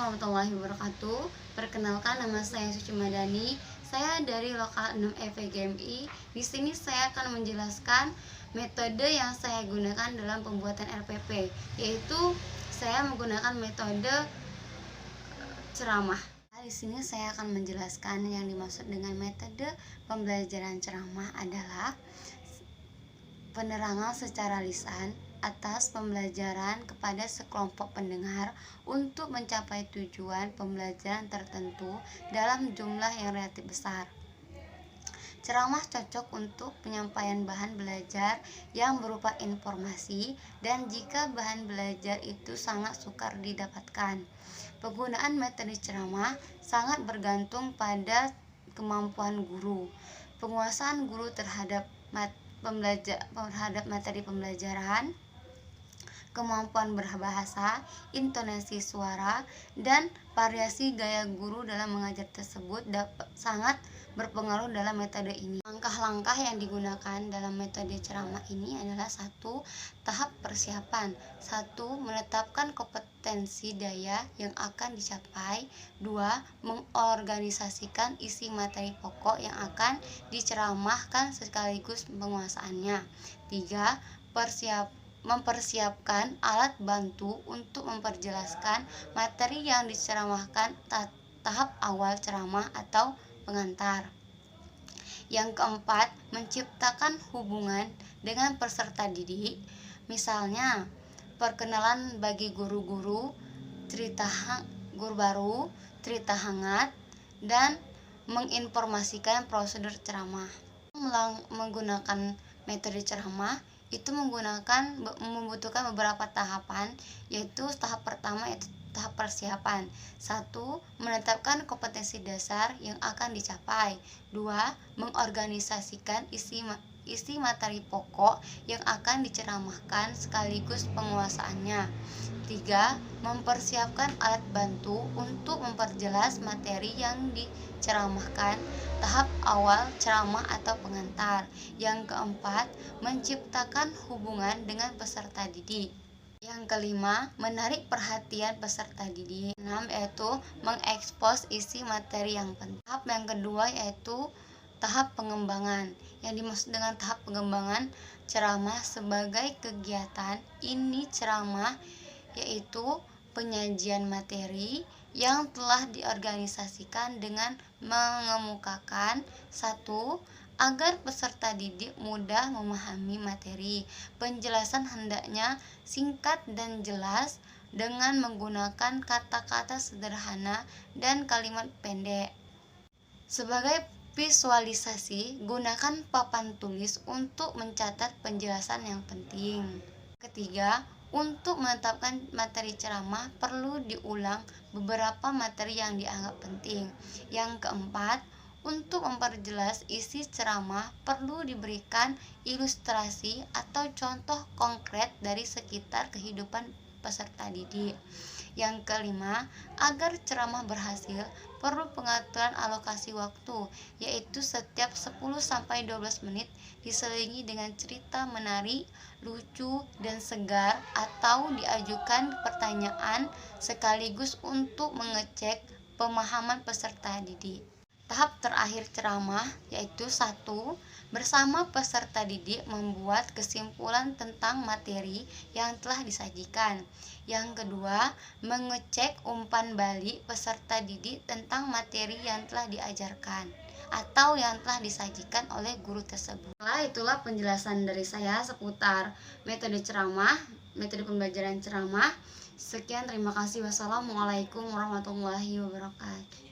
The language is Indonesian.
warahmatullahi wabarakatuh. Perkenalkan, nama saya Suci Madani. Saya dari Lokal 6 FEGMI. Di sini saya akan menjelaskan metode yang saya gunakan dalam pembuatan RPP, yaitu saya menggunakan metode ceramah. Di sini saya akan menjelaskan yang dimaksud dengan metode pembelajaran ceramah adalah penerangan secara lisan atas pembelajaran kepada sekelompok pendengar untuk mencapai tujuan pembelajaran tertentu dalam jumlah yang relatif besar. Ceramah cocok untuk penyampaian bahan belajar yang berupa informasi dan jika bahan belajar itu sangat sukar didapatkan. Penggunaan metode ceramah sangat bergantung pada kemampuan guru. Penguasaan guru terhadap materi pembelajaran, kemampuan berbahasa, intonasi suara, dan variasi gaya guru dalam mengajar tersebut sangat berpengaruh dalam metode ini. Langkah-langkah yang digunakan dalam metode ceramah ini adalah 1. Tahap persiapan. 1. Menetapkan kompetensi daya yang akan dicapai. 2. Mengorganisasikan isi materi pokok yang akan diceramahkan sekaligus penguasaannya. 3. Mempersiapkan alat bantu untuk memperjelaskan materi yang diceramahkan tahap awal ceramah atau pengantar. Yang keempat, menciptakan hubungan dengan peserta didik, misalnya perkenalan bagi guru-guru, guru baru, cerita hangat, dan menginformasikan prosedur ceramah. Menggunakan metode ceramah itu membutuhkan beberapa tahapan, yaitu tahap pertama yaitu tahap persiapan. 1. Menetapkan kompetensi dasar yang akan dicapai. 2. Mengorganisasikan isi materi pokok yang akan diceramahkan sekaligus penguasaannya. 3. Mempersiapkan alat bantu untuk memperjelas materi yang diceramahkan tahap awal ceramah atau pengantar. Yang keempat, menciptakan hubungan dengan peserta didik. Yang kelima, menarik perhatian peserta didik. 6. Yaitu mengekspos isi materi yang penting. Tahap yang kedua yaitu tahap pengembangan. Yang dimaksud dengan tahap pengembangan ceramah sebagai kegiatan ini ceramah yaitu penyajian materi yang telah diorganisasikan dengan mengemukakan 1. Agar peserta didik mudah memahami materi. Penjelasan hendaknya singkat dan jelas dengan menggunakan kata-kata sederhana dan kalimat pendek. Sebagai visualisasi, gunakan papan tulis untuk mencatat penjelasan yang penting. Ketiga, untuk menetapkan materi ceramah perlu diulang beberapa materi yang dianggap penting. Yang keempat, untuk memperjelas isi ceramah perlu diberikan ilustrasi atau contoh konkret dari sekitar kehidupan peserta didik. Yang kelima, agar ceramah berhasil perlu pengaturan alokasi waktu, yaitu setiap 10-12 menit diselingi dengan cerita menarik, lucu, dan segar atau diajukan pertanyaan sekaligus untuk mengecek pemahaman peserta didik. Tahap terakhir ceramah yaitu 1. Bersama peserta didik membuat kesimpulan tentang materi yang telah disajikan. Yang kedua, mengecek umpan balik peserta didik tentang materi yang telah diajarkan atau yang telah disajikan oleh guru tersebut. Itulah penjelasan dari saya seputar metode ceramah, metode pembelajaran ceramah. Sekian, terima kasih. Wassalamualaikum warahmatullahi wabarakatuh.